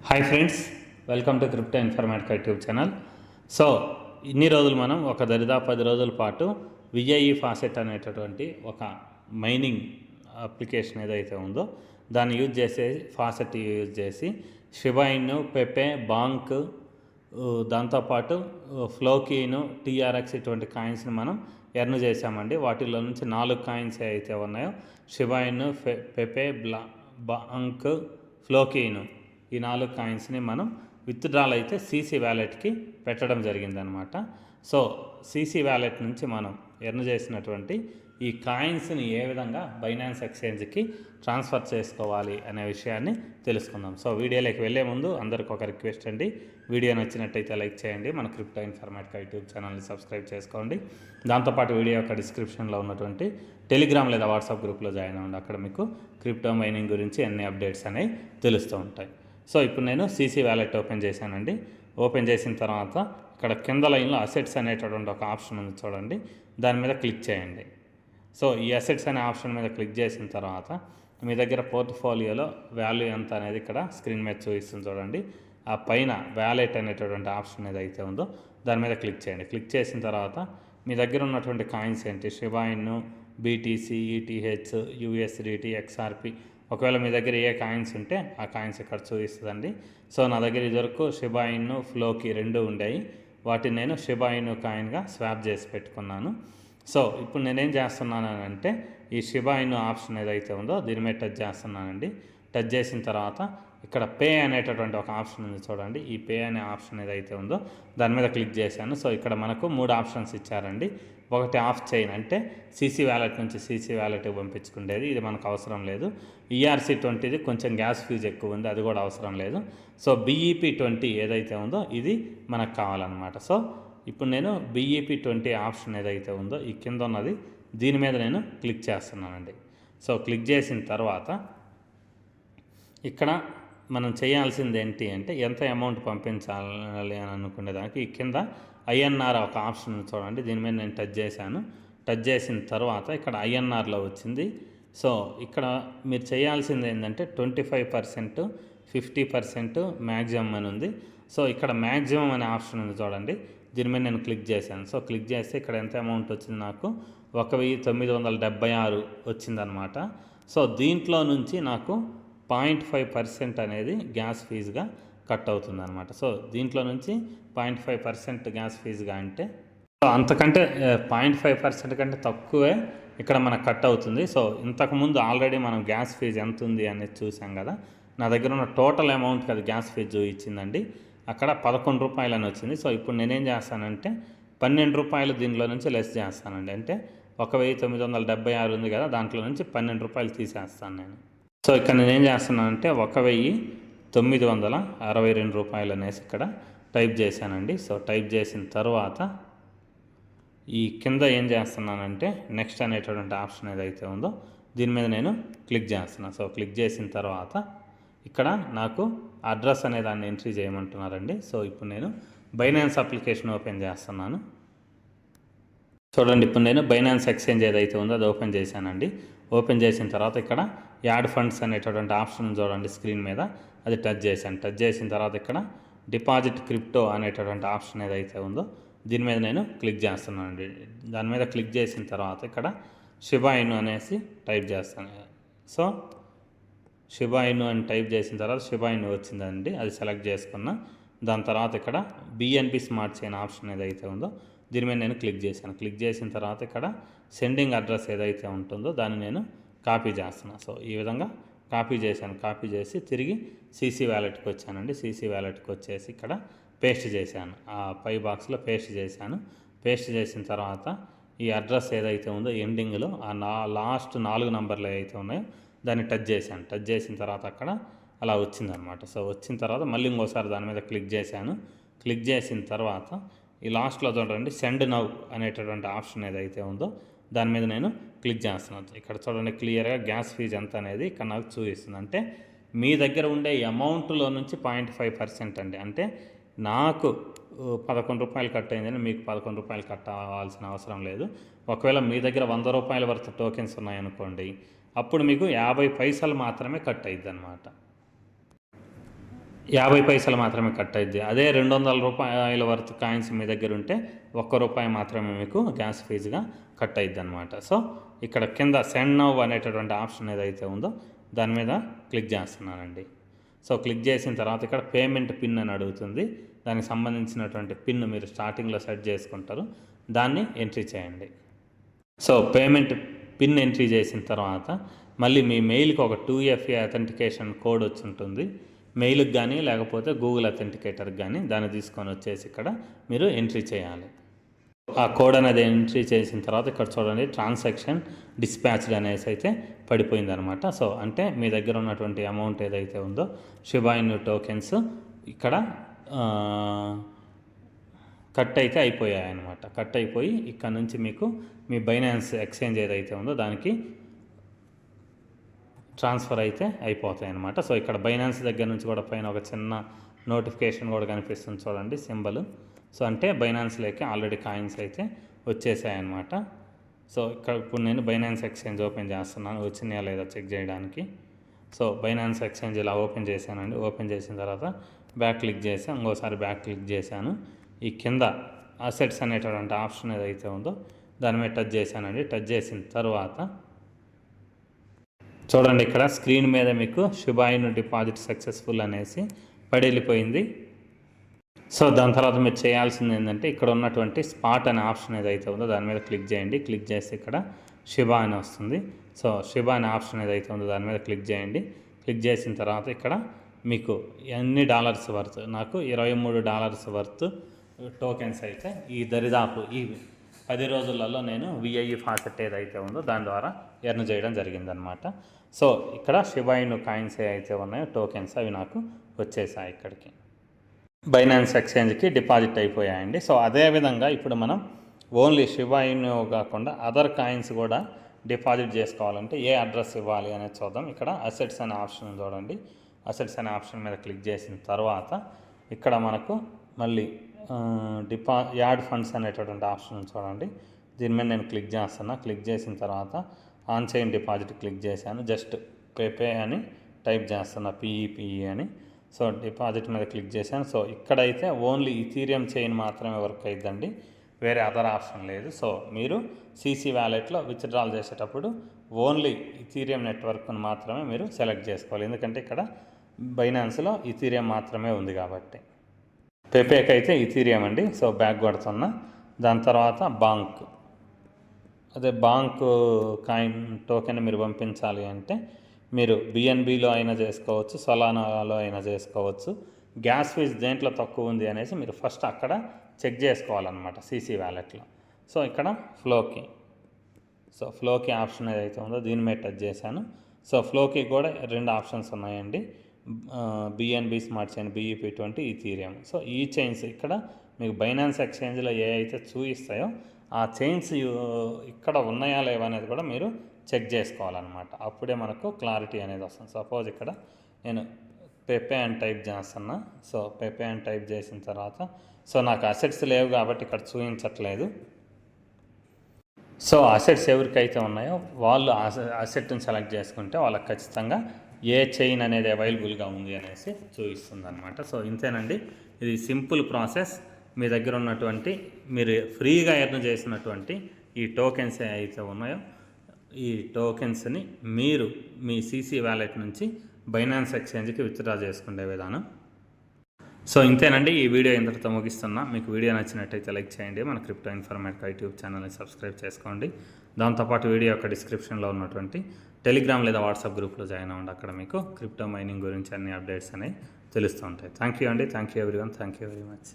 Hi friends, welcome to crypto informatic YouTube channel. So ఇన్ని రోజులు మనం ఒక దరిదాపు 10 రోజుల పాటు విఐఈ ఫాసెట్ అనేటటువంటి ఒక మైనింగ్ అప్లికేషన్ ఏదైతే ఉందో దాన్ని యూజ్ చేసే ఫాసెట్ యూజ్ చేసి షిబాయిను, పెపే, బాంక్, దాంతోపాటు ఫ్లోకీను, టీఆర్ఎక్స్ ఇటువంటి కాయిన్స్ని మనం ఎర్న్ చేసామండి. వాటిలో నుంచి 4 కాయిన్స్ అయితే ఉన్నాయో షిబాయిను, పెపే, బాంక్, ఫ్లోకీను, ఈ 4 కాయిన్స్ని మనం విత్డ్రాల్ అయితే సీసీ వ్యాలెట్కి పెట్టడం జరిగిందనమాట. సో సీసీ వ్యాలెట్ నుంచి మనం ఎర్న్ చేసినటువంటి ఈ కాయిన్స్ని ఏ విధంగా బైనాన్స్ ఎక్స్చేంజ్కి ట్రాన్స్ఫర్ చేసుకోవాలి అనే విషయాన్ని తెలుసుకుందాం. సో వీడియోలోకి వెళ్ళే ముందు అందరికి ఒక రిక్వెస్ట్ అండి, వీడియో నచ్చినట్టయితే లైక్ చేయండి, మన క్రిప్టో ఇన్ఫర్మేటిక్ యూట్యూబ్ ఛానల్ని సబ్స్క్రైబ్ చేసుకోండి. దాంతోపాటు వీడియో యొక్క డిస్క్రిప్షన్లో ఉన్నటువంటి టెలిగ్రామ్ లేదా వాట్సాప్ గ్రూప్లో జాయిన్ అవ్వండి. అక్కడ మీకు క్రిప్టో మైనింగ్ గురించి అన్ని అప్డేట్స్ అనేవి తెలుస్తూ ఉంటాయి. సో ఇప్పుడు నేను సీసీ వ్యాలెట్ ఓపెన్ చేశానండి. ఓపెన్ చేసిన తర్వాత ఇక్కడ కింద లైన్లో అసెట్స్ అనేటటువంటి ఒక ఆప్షన్ ఉంది చూడండి, దాని మీద క్లిక్ చేయండి. సో ఈ అసెట్స్ అనే ఆప్షన్ మీద క్లిక్ చేసిన తర్వాత మీ దగ్గర పోర్ట్ఫోలియోలో వాల్యూ ఎంత అనేది ఇక్కడ స్క్రీన్ మీద చూపిస్తుంది చూడండి. ఆ పైన వ్యాలెట్ అనేటటువంటి ఆప్షన్ ఏదైతే ఉందో దాని మీద క్లిక్ చేయండి. క్లిక్ చేసిన తర్వాత మీ దగ్గర ఉన్నటువంటి కాయిన్స్ ఏంటి, షిబాయిన్, బీటీసీ, ఈటీహెచ్, యూఎస్డిటీ, ఎక్స్ఆర్పి, ఒకవేళ మీ దగ్గర ఏ కాయిన్స్ ఉంటే ఆ కాయిన్స్ ఇక్కడ చూపిస్తుందండి. సో నా దగ్గర ఇదివరకు షిబాయిన్, ఫ్లోకి 2 ఉండేవి. వాటిని నేను షిబాయిన్ కాయిన్గా స్వాప్ చేసి పెట్టుకున్నాను. సో ఇప్పుడు నేనేం చేస్తున్నాను అంటే ఈ షిబాయిన్ ఆప్షన్ ఏదైతే ఉందో దీని మీద టచ్ చేస్తున్నానండి. టచ్ చేసిన తర్వాత ఇక్కడ పే అనేటటువంటి ఒక ఆప్షన్ ఉంది చూడండి. ఈ పే అనే ఆప్షన్ ఏదైతే ఉందో దాని మీద క్లిక్ చేశాను. సో ఇక్కడ మనకు 3 ఆప్షన్స్ ఇచ్చారండి. ఒకటి ఆఫ్ చైన్, అంటే సీసీ వ్యాలెట్ నుంచి సీసీ వ్యాలెట్కి పంపించుకునేది, ఇది మనకు అవసరం లేదు. ERC20 కొంచెం గ్యాస్ ఫీజు ఎక్కువ ఉంది, అది కూడా అవసరం లేదు. సో BEP20 ఏదైతే ఉందో ఇది మనకు కావాలన్నమాట. సో ఇప్పుడు నేను BEP20 ఆప్షన్ ఏదైతే ఉందో ఈ కింద ఉన్నది దీని మీద నేను క్లిక్ చేస్తున్నానండి. సో క్లిక్ చేసిన తర్వాత ఇక్కడ మనం చేయాల్సింది ఏంటి అంటే ఎంత అమౌంట్ పంపించాలి అని అనుకునేదానికి ఈ కింద INR ఒక ఆప్షన్ చూడండి, దీని మీద నేను టచ్ చేశాను. టచ్ చేసిన తర్వాత ఇక్కడ INRలో వచ్చింది. సో ఇక్కడ మీరు చేయాల్సింది ఏంటంటే 25%, 50% మ్యాక్సిమం అని ఉంది. సో ఇక్కడ మ్యాక్సిమం అనే ఆప్షన్ ఉంది చూడండి, దీని మీద నేను క్లిక్ చేశాను. సో క్లిక్ చేస్తే ఇక్కడ ఎంత అమౌంట్ వచ్చింది, నాకు 1976 వచ్చిందనమాట. సో దీంట్లో నుంచి నాకు 0.5% అనేది గ్యాస్ ఫీజుగా కట్ అవుతుంది అనమాట. సో దీంట్లో నుంచి 0.5% గ్యాస్ ఫీజుగా అంటే సో అంతకంటే 0.5% కంటే తక్కువే ఇక్కడ మనకు కట్ అవుతుంది. సో ఇంతకుముందు ఆల్రెడీ మనం గ్యాస్ ఫీజు ఎంత ఉంది అనేది చూసాం కదా, నా దగ్గర ఉన్న టోటల్ అమౌంట్కి అది గ్యాస్ ఫీజు ఇచ్చిందండి. అక్కడ 11 రూపాయలు అని వచ్చింది. సో ఇప్పుడు నేనేం చేస్తానంటే 12 రూపాయలు దీనిలో నుంచి లెస్ చేస్తానండి. అంటే 1976 ఉంది కదా, దాంట్లో నుంచి 12 రూపాయలు తీసేస్తాను నేను. సో ఇక్కడ నేనేం చేస్తున్నానంటే 1962 రూపాయలు అనేసి ఇక్కడ టైప్ చేశానండి. సో టైప్ చేసిన తర్వాత ఈ కింద ఏం చేస్తున్నానంటే నెక్స్ట్ అనేటటువంటి ఆప్షన్ ఏదైతే ఉందో దీని మీద నేను క్లిక్ చేస్తున్నాను. సో క్లిక్ చేసిన తర్వాత ఇక్కడ నాకు అడ్రస్ అనే దాన్ని ఎంట్రీ చేయమంటున్నారండి. సో ఇప్పుడు నేను బైనాన్స్ అప్లికేషన్ ఓపెన్ చేస్తున్నాను. చూడండి, ఇప్పుడు నేను బైనాన్స్ ఎక్స్చేంజ్ ఏదైతే ఉందో అది ఓపెన్ చేశానండి. ఓపెన్ చేసిన తర్వాత ఇక్కడ యాడ్ ఫండ్స్ అనేటటువంటి ఆప్షన్ చూడండి స్క్రీన్ మీద, అది టచ్ చేశాను. టచ్ చేసిన తర్వాత ఇక్కడ డిపాజిట్ క్రిప్టో అనేటటువంటి ఆప్షన్ ఏదైతే ఉందో దీని మీద నేను క్లిక్ చేస్తున్నాను అండి. దాని మీద క్లిక్ చేసిన తర్వాత ఇక్కడ షిబాయిన్ అనేసి టైప్ చేస్తాను. సో షిబాయిన్ అని టైప్ చేసిన తర్వాత షిబాయిన్ వచ్చిందండి, అది సెలెక్ట్ చేసుకున్నా. దాని తర్వాత ఇక్కడ BNB స్మార్ట్ చైన్ ఆప్షన్ ఏదైతే ఉందో దీని మీద నేను క్లిక్ చేశాను. క్లిక్ చేసిన తర్వాత ఇక్కడ సెండింగ్ అడ్రస్ ఏదైతే ఉంటుందో దాన్ని నేను కాపీ చేస్తున్నాను. సో ఈ విధంగా కాపీ చేశాను. కాపీ చేసి తిరిగి సీసీ వ్యాలెట్కి వచ్చానండి. సీసీ వ్యాలెట్కి వచ్చేసి ఇక్కడ పేస్ట్ చేశాను, ఆ పై బాక్స్లో పేస్ట్ చేశాను. పేస్ట్ చేసిన తర్వాత ఈ అడ్రస్ ఏదైతే ఉందో ఎండింగ్లో ఆ లాస్ట్ 4 నంబర్లు ఏవైతే ఉన్నాయో దాన్ని టచ్ చేశాను. టచ్ చేసిన తర్వాత అక్కడ అలా వచ్చిందనమాట. సో వచ్చిన తర్వాత మళ్ళీ ఇంకోసారి దాని మీద క్లిక్ చేశాను. క్లిక్ చేసిన తర్వాత ఈ లాస్ట్లో చూడండి సెండ్ నౌ అనేటటువంటి ఆప్షన్ ఏదైతే ఉందో దాని మీద నేను క్లిక్ చేస్తున్నాను. ఇక్కడ చూడండి క్లియర్గా గ్యాస్ ఫీజు ఎంత అనేది ఇక్కడ నాకు చూపిస్తుంది. అంటే మీ దగ్గర ఉండే అమౌంట్లో నుంచి 0.5% అండి. అంటే నాకు 11 రూపాయలు కట్ అయిందని మీకు 11 రూపాయలు కట్ అవ్వాల్సిన అవసరం లేదు. ఒకవేళ మీ దగ్గర 100 రూపాయల వరకు టోకెన్స్ ఉన్నాయనుకోండి, అప్పుడు మీకు 50 పైసలు మాత్రమే కట్ అయ్యిద్ది అనమాట. 50 పైసలు మాత్రమే కట్ అయింది. అదే 200 రూపాయల వర్త్ కాయిన్స్ మీ దగ్గర ఉంటే ₹1 మాత్రమే మీకు గ్యాస్ ఫీజుగా కట్ అయింది అనమాట. సో ఇక్కడ కింద సెండ్ నౌ అనేటటువంటి ఆప్షన్ ఏదైతే ఉందో దాని మీద క్లిక్ చేస్తున్నానండి. సో క్లిక్ చేసిన తర్వాత ఇక్కడ పేమెంట్ పిన్ అని అడుగుతుంది. దానికి సంబంధించినటువంటి పిన్ మీరు స్టార్టింగ్లో సెట్ చేసుకుంటారు, దాన్ని ఎంట్రీ చేయండి. సో పేమెంట్ పిన్ ఎంట్రీ చేసిన తర్వాత మళ్ళీ మీ మెయిల్కి ఒక 2FA అథెంటికేషన్ కోడ్ వచ్చి ఉంటుంది. మెయిల్కి కానీ లేకపోతే గూగుల్ అథెంటికేటర్కి కానీ దాన్ని తీసుకొని వచ్చేసి ఇక్కడ మీరు ఎంట్రీ చేయాలి. ఆ కోడ్ అనేది ఎంట్రీ చేసిన తర్వాత ఇక్కడ చూడండి ట్రాన్సాక్షన్ డిస్పాచ్డ్ అనేసి అయితే పడిపోయింది అనమాట. సో అంటే మీ దగ్గర ఉన్నటువంటి అమౌంట్ ఏదైతే ఉందో షిబా ఇను టోకెన్స్ ఇక్కడ కట్ అయితే అయిపోయాయి అనమాట. కట్ అయిపోయి ఇక్కడ నుంచి మీకు మీ బైనాన్స్ ఎక్స్చేంజ్ ఏదైతే ఉందో దానికి ట్రాన్స్ఫర్ అయితే అయిపోతాయి అన్నమాట. సో ఇక్కడ బైనాన్స్ దగ్గర నుంచి కూడా పైన ఒక చిన్న నోటిఫికేషన్ కూడా కనిపిస్తుంది చూడండి సింబల్. సో అంటే బైనాన్స్లోకి ఆల్రెడీ కాయిన్స్ అయితే వచ్చేసాయి అన్నమాట. సో ఇక్కడ ఇప్పుడు నేను బైనాన్స్ ఎక్స్చేంజ్ ఓపెన్ చేస్తున్నాను, వచ్చినాయా లేదా చెక్ చేయడానికి. సో బైనాన్స్ ఎక్స్చేంజ్ ఇలా ఓపెన్ చేశానండి. ఓపెన్ చేసిన తర్వాత బ్యాక్ క్లిక్ చేసి ఇంకోసారి బ్యాక్ క్లిక్ చేశాను. ఈ కింద అసెట్స్ అనేటటువంటి ఆప్షన్ ఏదైతే ఉందో దాని మీద టచ్ చేశానండి. టచ్ చేసిన తర్వాత చూడండి ఇక్కడ స్క్రీన్ మీద మీకు షిబా ఇను డిపాజిట్ సక్సెస్ఫుల్ అనేసి పడెళ్ళిపోయింది. సో దాని తర్వాత మీరు చేయాల్సింది ఏంటంటే ఇక్కడ ఉన్నటువంటి స్పాట్ అనే ఆప్షన్ ఏదైతే ఉందో దాని మీద క్లిక్ చేయండి. క్లిక్ చేస్తే ఇక్కడ షిబా అని వస్తుంది. సో షిబా అనే ఆప్షన్ ఏదైతే ఉందో దాని మీద క్లిక్ చేయండి. క్లిక్ చేసిన తర్వాత ఇక్కడ మీకు ఎన్ని డాలర్స్ వర్త్, నాకు $23 వర్త్ టోకెన్స్ అయితే ఈ దరిదాపు ఈ 10 రోజులలో నేను విఐఈ ఫాసెట్ ఏదైతే ఉందో దాని ద్వారా ఎర్న్ చేయడం జరిగిందనమాట. సో ఇక్కడ షిబా ఇను కాయిన్స్ ఏవైతే ఉన్నాయో టోకెన్స్ అవి నాకు వచ్చేసాయి ఇక్కడికి. బైనాన్స్ ఎక్స్చేంజ్కి డిపాజిట్ అయిపోయాయండి. సో అదేవిధంగా ఇప్పుడు మనం ఓన్లీ షిబా ఇను కాకుండా అదర్ కాయిన్స్ కూడా డిపాజిట్ చేసుకోవాలంటే ఏ అడ్రస్ ఇవ్వాలి అనేది చూద్దాం. ఇక్కడ అసెట్స్ అనే ఆప్షన్ చూడండి. అసెట్స్ అనే ఆప్షన్ మీద క్లిక్ చేసిన తర్వాత ఇక్కడ మనకు మళ్ళీ యాడ్ ఫండ్స్ అనేటటువంటి ఆప్షన్ చూడండి. దీని మీద నేను క్లిక్ చేస్తున్నా. క్లిక్ చేసిన తర్వాత ఆన్ చైన్ డిపాజిట్ క్లిక్ చేశాను. జస్ట్ పేపే అని టైప్ చేస్తున్నా, PEPE అని. సో డిపాజిట్ మీద క్లిక్ చేశాను. సో ఇక్కడైతే ఓన్లీ ఇథీరియం చైన్ మాత్రమే వర్క్ అవుతుందండి, వేరే అదర్ ఆప్షన్ లేదు. సో మీరు CC వ్యాలెట్లో విత్డ్రాల్ చేసేటప్పుడు ఓన్లీ ఇథీరియం నెట్వర్క్ను మాత్రమే మీరు సెలెక్ట్ చేసుకోవాలి, ఎందుకంటే ఇక్కడ బైనాన్స్లో ఇథీరియం మాత్రమే ఉంది కాబట్టి. పేపేకి అయితే ఇథీరియం అండి. సో బ్యాక్ కొడుతున్నా. దాని తర్వాత బాంక్, అదే బాంక్ కాయిన్ టోకెన్ మీరు పంపించాలి అంటే మీరు BNBలో అయినా చేసుకోవచ్చు, సొలానాలో అయినా చేసుకోవచ్చు. గ్యాస్ ఫీజ్ దేంట్లో తక్కువ ఉంది అనేసి మీరు ఫస్ట్ అక్కడ చెక్ చేసుకోవాలన్నమాట CC వ్యాలెట్లో. సో ఇక్కడ ఫ్లోకి ఆప్షన్ ఏదైతే ఉందో దీని మీద టచ్ చేశాను. సో ఫ్లోకి కూడా 2 ఆప్షన్స్ ఉన్నాయండి, BNB smart chain, BEP20, Ethereum. So ఈ చైన్స్ ఇక్కడ మీకు బైనాన్స్ ఎక్స్చేంజ్లో ఏ అయితే చూపిస్తాయో ఆ చైన్స్ ఇక్కడ ఉన్నాయా లేవా అనేది కూడా మీరు చెక్ చేసుకోవాలన్నమాట. అప్పుడే మనకు క్లారిటీ అనేది వస్తుంది. సపోజ్ ఇక్కడ నేను పెపే అని టైప్ చేస్తున్నా. సో పెపే అని టైప్ చేసిన తర్వాత సో నాకు అసెట్స్ లేవు కాబట్టి ఇక్కడ చూపించట్లేదు. సో అసెట్స్ ఎవరికైతే ఉన్నాయో వాళ్ళు అసెట్ని సెలెక్ట్ చేసుకుంటే వాళ్ళకి ఖచ్చితంగా ఏ చైన్ అనేది అవైలబుల్గా ఉంది అనేసి చూపిస్తుంది అనమాట. సో ఇంతేనండి, ఇది సింపుల్ ప్రాసెస్. మీ దగ్గర ఉన్నటువంటి మీరు ఫ్రీగా ఎర్న్ చేసినటువంటి ఈ టోకెన్స్ ఏవైతే ఉన్నాయో ఈ టోకెన్స్ని మీరు మీ CC వ్యాలెట్ నుంచి బైనాన్స్ ఎక్స్చేంజ్కి విత్డ్రా చేసుకునే విధానం. సో ఇంతేనండి, ఈ వీడియో ఇంతటితో ముగిస్తున్నా. మీకు వీడియో నచ్చినట్టయితే లైక్ చేయండి, మన క్రిప్టో ఇన్ఫర్మేటిక్ యూట్యూబ్ ఛానల్ని సబ్స్క్రైబ్ చేసుకోండి. దాంతోపాటు వీడియో యొక్క డిస్క్రిప్షన్లో ఉన్నటువంటి టెలిగ్రామ్ లేదా వాట్సాప్ గ్రూప్లో జాయిన్ అవ్వండి. అక్కడ మీకు క్రిప్టో మైనింగ్ గురించి అన్ని అప్డేట్స్ అనేవి తెలుస్తూ ఉంటాయి. థ్యాంక్ యూ అండి. Thank you everyone. Thank you very much.